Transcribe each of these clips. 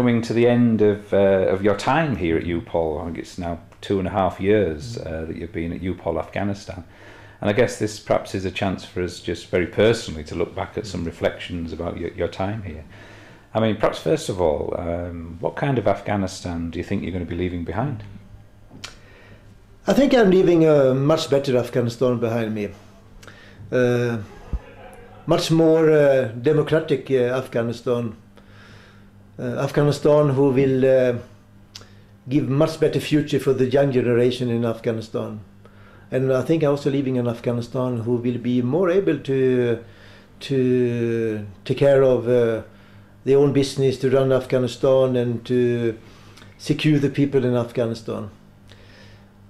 Coming to the end of your time here at EUPOL, I think it's now 2.5 years that you've been at EUPOL Afghanistan. And I guess this perhaps is a chance for us just very personally to look back at some reflections about your time here. I mean, perhaps first of all, what kind of Afghanistan do you think you're going to be leaving behind? I think I'm leaving a much better Afghanistan behind me. Much more democratic Afghanistan. Afghanistan who will give much better future for the young generation in Afghanistan. And I think I'm also leaving an Afghanistan who will be more able to take care of their own business, to run Afghanistan and to secure the people in Afghanistan.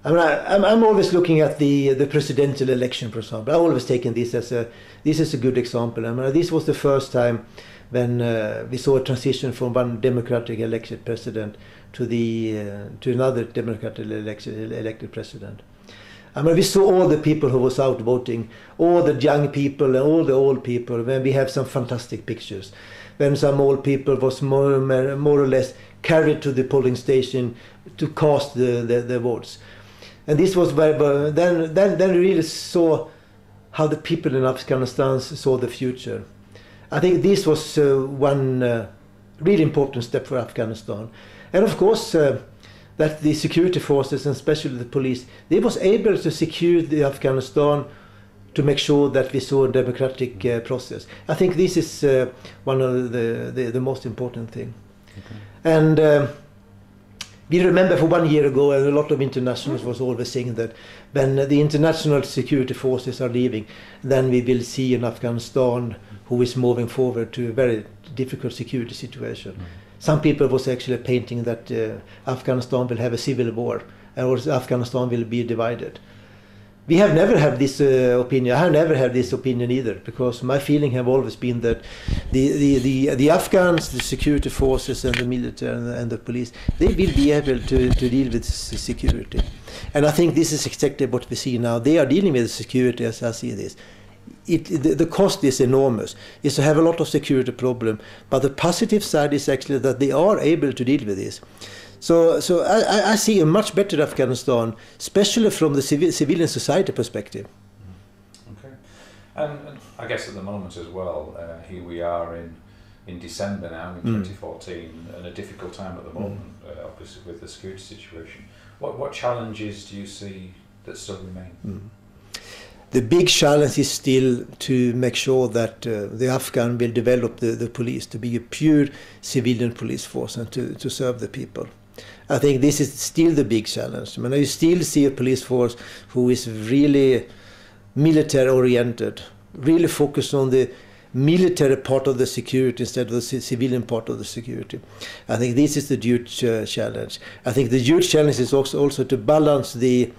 I mean, I'm always looking at the presidential election, for example. I've always taken this as a good example. I mean, this was the first time when we saw a transition from one democratic elected president to another democratically elected president. I mean, we saw all the people who was out voting, all the young people and all the old people. When we have some fantastic pictures, when some old people was more or less carried to the polling station to cast the votes. And this was then we really saw how the people in Afghanistan saw the future. I think this was one really important step for Afghanistan. And of course, that the security forces, and especially the police, they was able to secure the Afghanistan to make sure that we saw a democratic process. I think this is one of the most important thing. Okay. And we remember for 1 year ago, a lot of internationals was always saying that when the international security forces are leaving, then we will see an Afghanistan who is moving forward to a very difficult security situation. Mm. Some people was actually painting that Afghanistan will have a civil war, or Afghanistan will be divided. We have never had this opinion. I have never had this opinion either, because my feeling have always been that the Afghans, the security forces and the military and the police, they will be able to deal with security. And I think this is exactly what we see now. They are dealing with security as I see this. The cost is enormous. It's to have a lot of security problem, but the positive side is actually that they are able to deal with this. So I see a much better Afghanistan, especially from the civilian society perspective. Okay, and I guess at the moment as well, here we are in December now, in 2014, and a difficult time at the moment, obviously with the security situation. What challenges do you see that still remain? The big challenge is still to make sure that the Afghan will develop the police to be a pure civilian police force and to serve the people. I think this is still the big challenge. I mean, you still see a police force who is really military oriented, really focused on the military part of the security instead of the civilian part of the security. I think this is the huge challenge. I think the huge challenge is also to balance the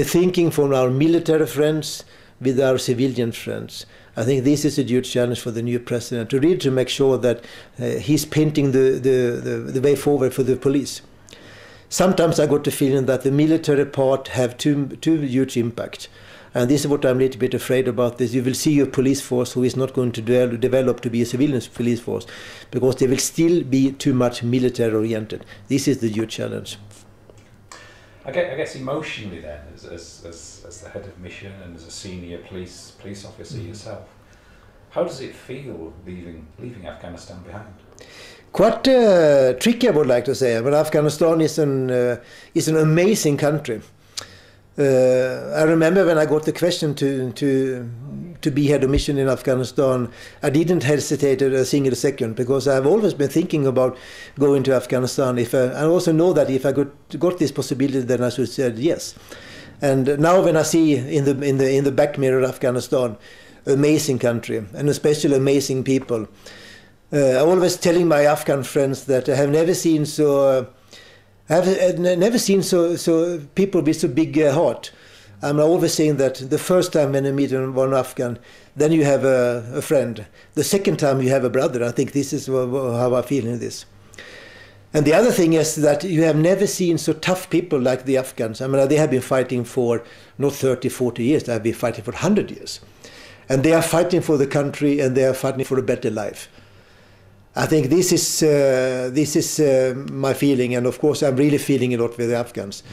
thinking from our military friends with our civilian friends. I think this is a huge challenge for the new president, to really make sure that he's painting the way forward for the police. Sometimes I got the feeling that the military part have too huge impact. And this is what I'm a little bit afraid about. This, you will see a police force who is not going to develop to be a civilian police force, because they will still be too much military oriented. This is the huge challenge. I guess emotionally then, as the head of mission and as a senior police officer yourself, how does it feel leaving Afghanistan behind? Quite tricky, I would like to say. But Afghanistan is an amazing country. I remember when I got the question to be head of mission in Afghanistan, I didn't hesitate a single second, because I've always been thinking about going to Afghanistan. I also know that if I got this possibility, then I should have said yes. And now when I see in the back mirror Afghanistan, amazing country, and especially amazing people. I'm always telling my Afghan friends that I have never seen so people with so big heart. I'm always saying that the first time when you meet one Afghan, then you have a friend. The second time you have a brother. I think this is how I feel in this. And the other thing is that you have never seen so tough people like the Afghans. I mean, they have been fighting for not 30, 40 years. They have been fighting for 100 years. And they are fighting for the country, and they are fighting for a better life. I think this is my feeling, and of course I'm really feeling a lot with the Afghans.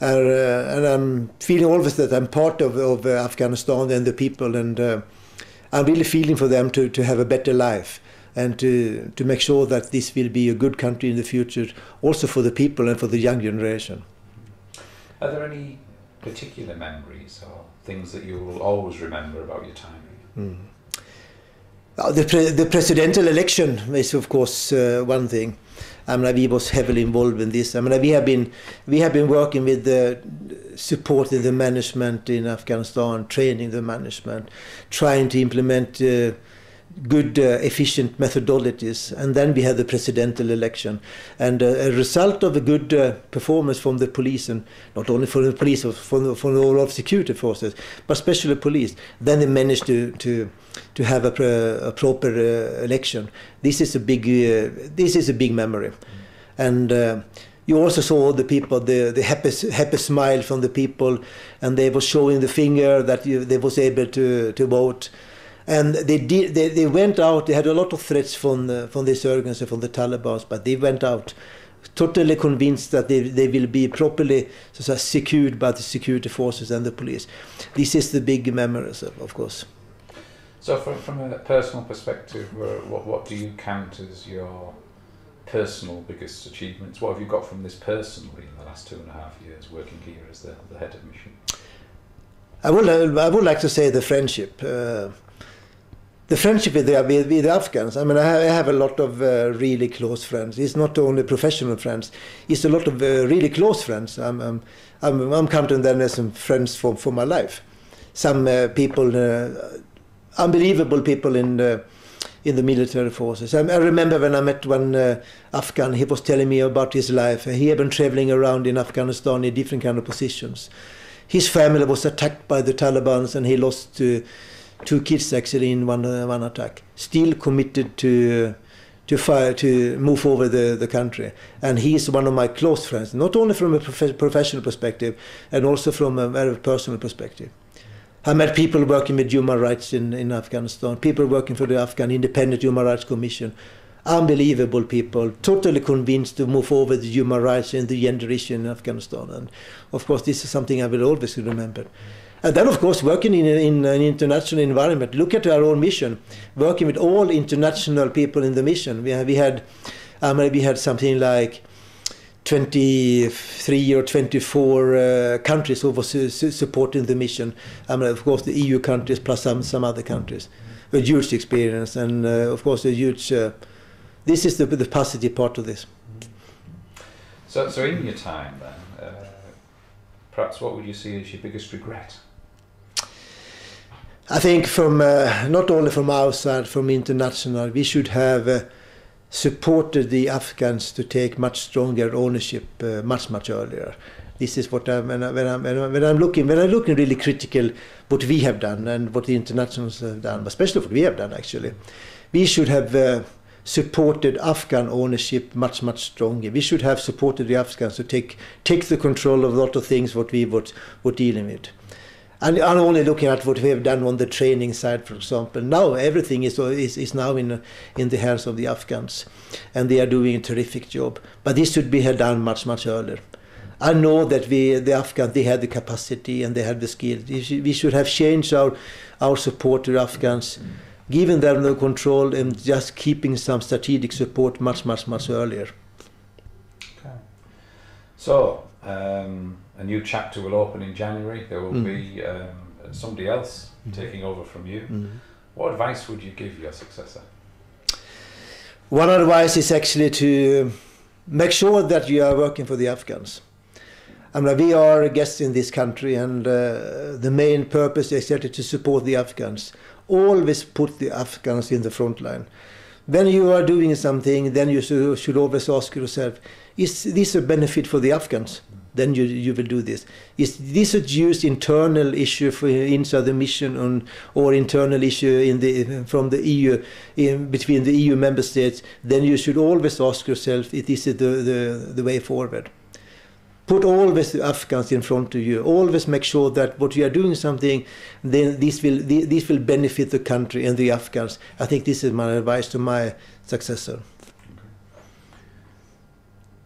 And I'm feeling always that I'm part of Afghanistan and the people, and I'm really feeling for them to have a better life, and to make sure that this will be a good country in the future, also for the people and for the young generation. Are there any particular memories or things that you will always remember about your time here? The presidential election is of course one thing. I mean, we was heavily involved in this. I mean, we have been working with supporting the management in Afghanistan, training the management, trying to implement good, efficient methodologies, and then we had the presidential election, and a result of a good performance from the police, and not only from the police, from all of security forces, but especially police. Then they managed to have a proper election. This is a big memory, and you also saw the people, the happy smile from the people, and they were showing the finger that they was able to vote. And they went out. They had a lot of threats from this organization, from the Taliban, but they went out totally convinced that they will be properly secured by the security forces and the police. This is the big memories, of course. So, from a personal perspective, what do you count as your personal biggest achievements? What have you got from this personally in the last 2.5 years working here as the head of mission? I would like to say the friendship. The friendship with the Afghans. I mean, I have a lot of really close friends. It's not only professional friends. It's a lot of really close friends. I'm counting them as some friends for my life. Some people, unbelievable people in the military forces. I remember when I met one Afghan. He was telling me about his life. He had been traveling around in Afghanistan in different kind of positions. His family was attacked by the Taliban, and he lost 2 kids actually in one attack. Still committed to move over the country, and he is one of my close friends, not only from a professional perspective, and also from a very personal perspective. I met people working with human rights in Afghanistan, people working for the Afghan Independent Human Rights Commission. Unbelievable people, totally convinced to move over the human rights and the gender issue in Afghanistan. And of course, this is something I will always remember. And then, of course, working in an international environment. Look at our own mission, working with all international people in the mission. We had something like 23 or 24 countries who was supporting the mission. I mean, of course, the EU countries plus some other countries. A huge experience, and of course, a huge. This is the positive part of this. So in your time then, perhaps what would you see as your biggest regret? I think from not only from our side, from international, we should have supported the Afghans to take much stronger ownership much earlier. This is what when I'm looking really critical what we have done and what the internationals have done, especially what we have done actually. We should have supported Afghan ownership much stronger. We should have supported the Afghans to take the control of a lot of things what we were dealing with. And I'm only looking at what we have done on the training side, for example. Now everything is now in the hands of the Afghans, and they are doing a terrific job. But this should be done much earlier. I know that the Afghans, they had the capacity and they had the skill. We should have changed our support to the Afghans, giving them the control and just keeping some strategic support much earlier. Okay. So. A new chapter will open in January. There will be somebody else taking over from you. What advice would you give your successor? One advice is actually to make sure that you are working for the Afghans. I mean, we are guests in this country, and the main purpose is actually to support the Afghans. Always put the Afghans in the front line. When you are doing something, then you should always ask yourself, is this a benefit for the Afghans? Then you will do this. Is this a just internal issue for inside the mission, or internal issue from the EU, between the EU member states? Then you should always ask yourself if this is the way forward. put always the Afghans in front of you. Always make sure that what you are doing something, then this will benefit the country and the Afghans. I think this is my advice to my successor.